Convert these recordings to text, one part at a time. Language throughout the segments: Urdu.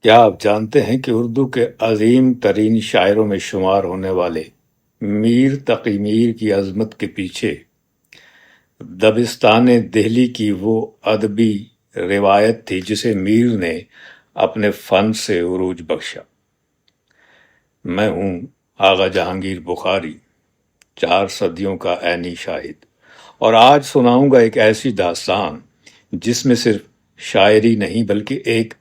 کیا آپ جانتے ہیں کہ اردو کے عظیم ترین شاعروں میں شمار ہونے والے میر تقی میر کی عظمت کے پیچھے دبستان دہلی کی وہ ادبی روایت تھی جسے میر نے اپنے فن سے عروج بخشا۔ میں ہوں آغا جہانگیر بخاری، 4 صدیوں کا عینی شاہد، اور آج سناؤں گا ایک ایسی داستان جس میں صرف شاعری نہیں بلکہ ایک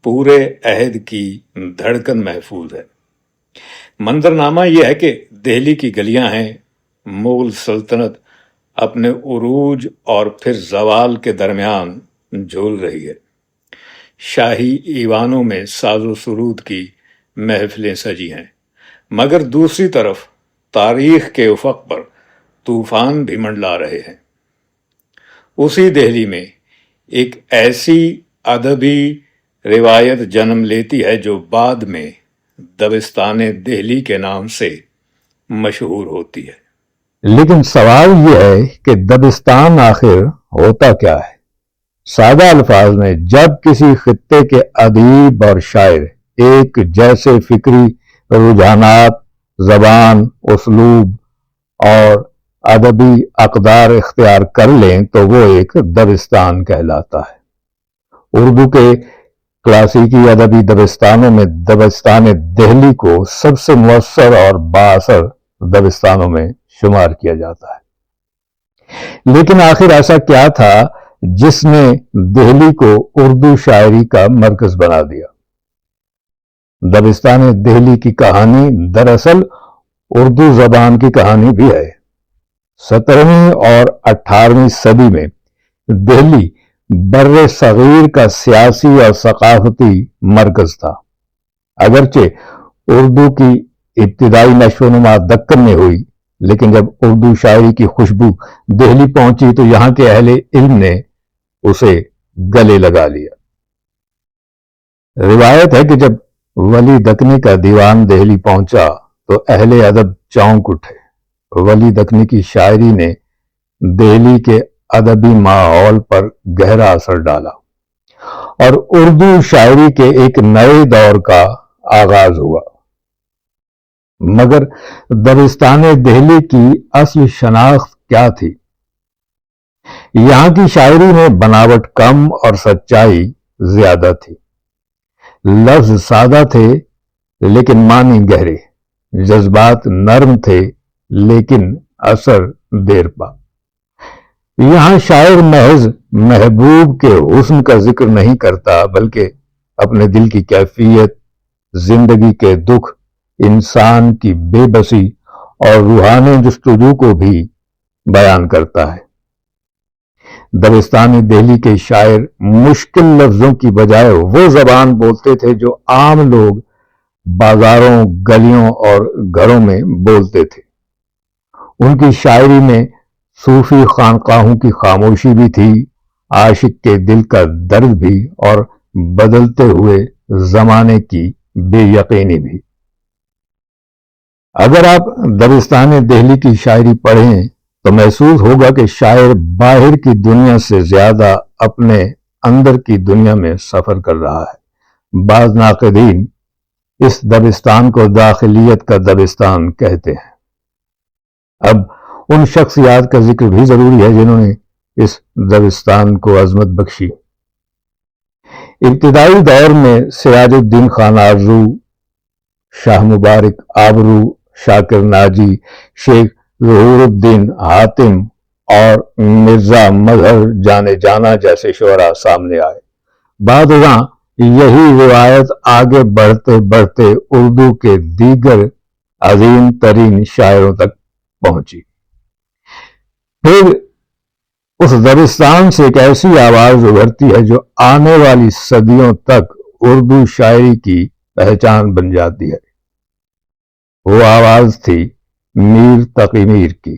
پورے عہد کی دھڑکن محفوظ ہے۔ منظرنامہ یہ ہے کہ دہلی کی گلیاں ہیں، مغل سلطنت اپنے عروج اور پھر زوال کے درمیان جھول رہی ہے۔ شاہی ایوانوں میں ساز و سرود کی محفلیں سجی ہیں، مگر دوسری طرف تاریخ کے افق پر طوفان بھی منڈلا رہے ہیں۔ اسی دہلی میں ایک ایسی ادبی روایت جنم لیتی ہے جو بعد میں دبستان دہلی کے نام سے مشہور ہوتی ہے۔ لیکن سوال یہ ہے کہ دبستان آخر ہوتا کیا ہے؟ سادہ الفاظ میں، جب کسی خطے کے ادیب اور شاعر ایک جیسے فکری رجحانات، زبان، اسلوب اور ادبی اقدار اختیار کر لیں تو وہ ایک دبستان کہلاتا ہے۔ اردو کے کلاسیکی ادبی دبستانوں میں دبستان دہلی کو سب سے مؤثر اور بااثر دبستانوں میں شمار کیا جاتا ہے۔ لیکن آخر ایسا کیا تھا جس نے دہلی کو اردو شاعری کا مرکز بنا دیا؟ دبستان دہلی کی کہانی دراصل اردو زبان کی کہانی بھی ہے۔ 17ویں اور 18ویں صدی میں دہلی بر صغیر کا سیاسی اور ثقافتی مرکز تھا۔ اگرچہ اردو کی ابتدائی نشو و نما دکن میں ہوئی، لیکن جب اردو شاعری کی خوشبو دہلی پہنچی تو یہاں کے اہل علم نے اسے گلے لگا لیا۔ روایت ہے کہ جب ولی دکنی کا دیوان دہلی پہنچا تو اہل ادب چونک اٹھے۔ ولی دکنی کی شاعری نے دہلی کے ادبی ماحول پر گہرا اثر ڈالا اور اردو شاعری کے ایک نئے دور کا آغاز ہوا۔ مگر دبستان دہلی کی اصل شناخت کیا تھی؟ یہاں کی شاعری میں بناوٹ کم اور سچائی زیادہ تھی۔ لفظ سادہ تھے لیکن معنی گہرے، جذبات نرم تھے لیکن اثر دیر پا۔ یہاں شاعر محض محبوب کے حسن کا ذکر نہیں کرتا بلکہ اپنے دل کی کیفیت، زندگی کے دکھ، انسان کی بے بسی اور روحانی جستجو کو بھی بیان کرتا ہے۔ دبستان دہلی کے شاعر مشکل لفظوں کی بجائے وہ زبان بولتے تھے جو عام لوگ بازاروں، گلیوں اور گھروں میں بولتے تھے۔ ان کی شاعری میں صوفی خانقاہوں کی خاموشی بھی تھی، عاشق کے دل کا درد بھی، اور بدلتے ہوئے زمانے کی بے یقینی بھی۔ اگر آپ دبستان دہلی کی شاعری پڑھیں تو محسوس ہوگا کہ شاعر باہر کی دنیا سے زیادہ اپنے اندر کی دنیا میں سفر کر رہا ہے۔ بعض ناقدین اس دبستان کو داخلیت کا دبستان کہتے ہیں۔ اب ان شخصیات کا ذکر بھی ضروری ہے جنہوں نے اس دبستان کو عظمت بخشی۔ ابتدائی دور میں سراج الدین خان آرزو، شاہ مبارک آبرو، شاکر ناجی، شیخ ظہور الدین حاتم اور مرزا مظہر جانے جانا جیسے شعراء سامنے آئے۔ بعد ازاں یہی روایت آگے بڑھتے بڑھتے اردو کے دیگر عظیم ترین شاعروں تک پہنچی۔ پھر اس دبستان سے ایک ایسی آواز ابھرتی ہے جو آنے والی صدیوں تک اردو شاعری کی پہچان بن جاتی ہے۔ وہ آواز تھی میر تقی میر کی،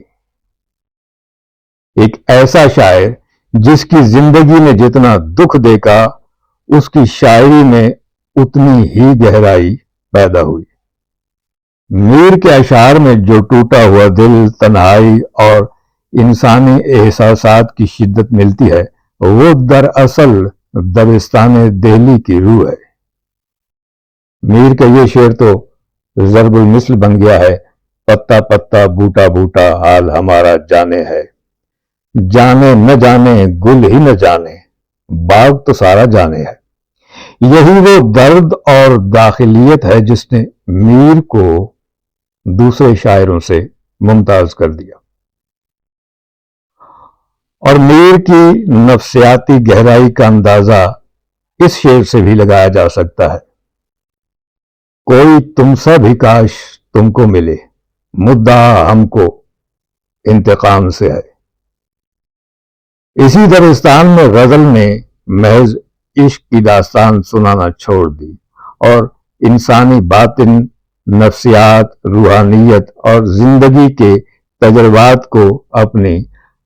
ایک ایسا شاعر جس کی زندگی میں جتنا دکھ دیکھا اس کی شاعری میں اتنی ہی گہرائی پیدا ہوئی۔ میر کے اشعار میں جو ٹوٹا ہوا دل، تنہائی اور انسانی احساسات کی شدت ملتی ہے وہ دراصل دبستان دہلی کی روح ہے۔ میر کا یہ شعر تو ضرب المثل بن گیا ہے، پتا پتا بوٹا بوٹا حال ہمارا جانے ہے، جانے نہ جانے گل ہی نہ جانے باغ تو سارا جانے ہے۔ یہی وہ درد اور داخلیت ہے جس نے میر کو دوسرے شاعروں سے ممتاز کر دیا، اور میر کی نفسیاتی گہرائی کا اندازہ اس شعر سے بھی لگایا جا سکتا ہے۔ کوئی تم سا بھی کاش تم کو ملے، مدعا ہم کو انتقام سے ہے۔ اسی دبستان میں غزل نے محض عشق کی داستان سنانا چھوڑ دی اور انسانی باطن، نفسیات، روحانیت اور زندگی کے تجربات کو اپنی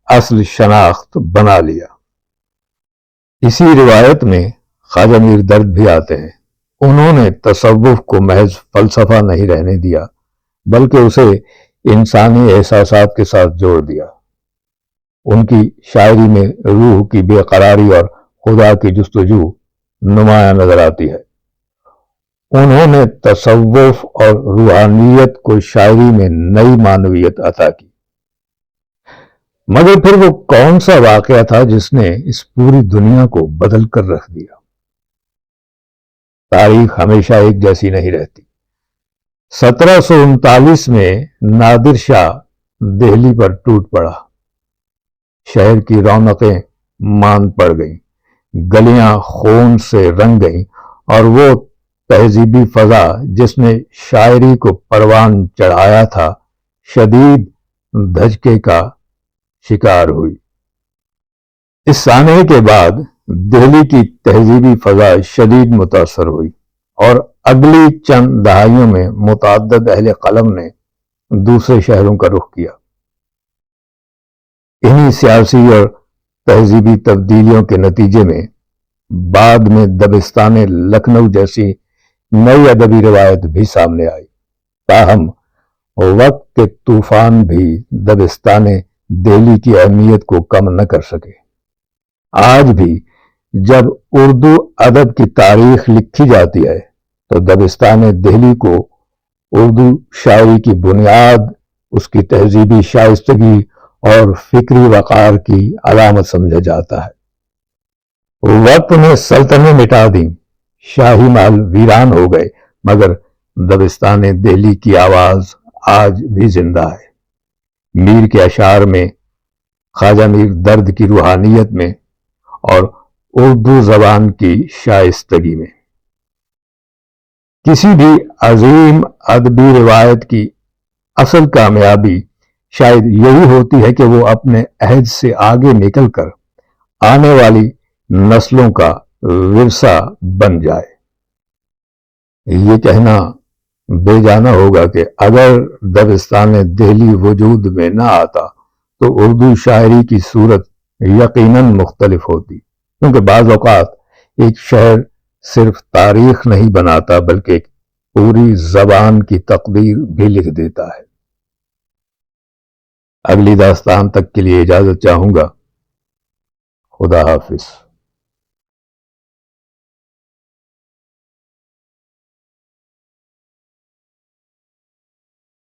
اصل شناخت بنا لیا۔ اسی روایت میں خواجہ میر درد بھی آتے ہیں۔ انہوں نے تصوف کو محض فلسفہ نہیں رہنے دیا بلکہ اسے انسانی احساسات کے ساتھ جوڑ دیا۔ ان کی شاعری میں روح کی بے قراری اور خدا کی جستجو نمایاں نظر آتی ہے۔ انہوں نے تصوف اور روحانیت کو شاعری میں نئی معنویت عطا کی۔ مگر پھر وہ کون سا واقعہ تھا جس نے اس پوری دنیا کو بدل کر رکھ دیا؟ تاریخ ہمیشہ ایک جیسی نہیں رہتی۔ 1739 میں نادر شاہ دہلی پر ٹوٹ پڑا، شہر کی رونقیں ماند پڑ گئیں، گلیاں خون سے رنگ گئیں اور وہ تہذیبی فضا جس نے شاعری کو پروان چڑھایا تھا شدید دھچکے کا شکار ہوئی۔ اس سانحے کے بعد دہلی کی تہذیبی فضا شدید متاثر ہوئی اور اگلی چند دہائیوں میں متعدد اہل قلم نے دوسرے شہروں کا رخ کیا۔ انہی سیاسی اور تہذیبی تبدیلیوں کے نتیجے میں بعد میں دبستان لکھنؤ جیسی نئی ادبی روایت بھی سامنے آئی۔ تاہم وقت کے طوفان بھی دبستان دہلی کی اہمیت کو کم نہ کر سکے۔ آج بھی جب اردو ادب کی تاریخ لکھی جاتی ہے تو دبستان دہلی کو اردو شاعری کی بنیاد، اس کی تہذیبی شائستگی اور فکری وقار کی علامت سمجھا جاتا ہے۔ وقت نے سلطنتیں مٹا دیں، شاہی محل ویران ہو گئے، مگر دبستان دہلی کی آواز آج بھی زندہ ہے۔ میر کے اشعار میں، خواجہ میر درد کی روحانیت میں اور اردو زبان کی شائستگی میں۔ کسی بھی عظیم ادبی روایت کی اصل کامیابی شاید یہی ہوتی ہے کہ وہ اپنے عہد سے آگے نکل کر آنے والی نسلوں کا ورثہ بن جائے۔ یہ کہنا بے جانا ہوگا کہ اگر دبستان دہلی وجود میں نہ آتا تو اردو شاعری کی صورت یقیناً مختلف ہوتی، کیونکہ بعض اوقات ایک شہر صرف تاریخ نہیں بناتا بلکہ ایک پوری زبان کی تقدیر بھی لکھ دیتا ہے۔ اگلی داستان تک کے لیے اجازت چاہوں گا۔ خدا حافظ۔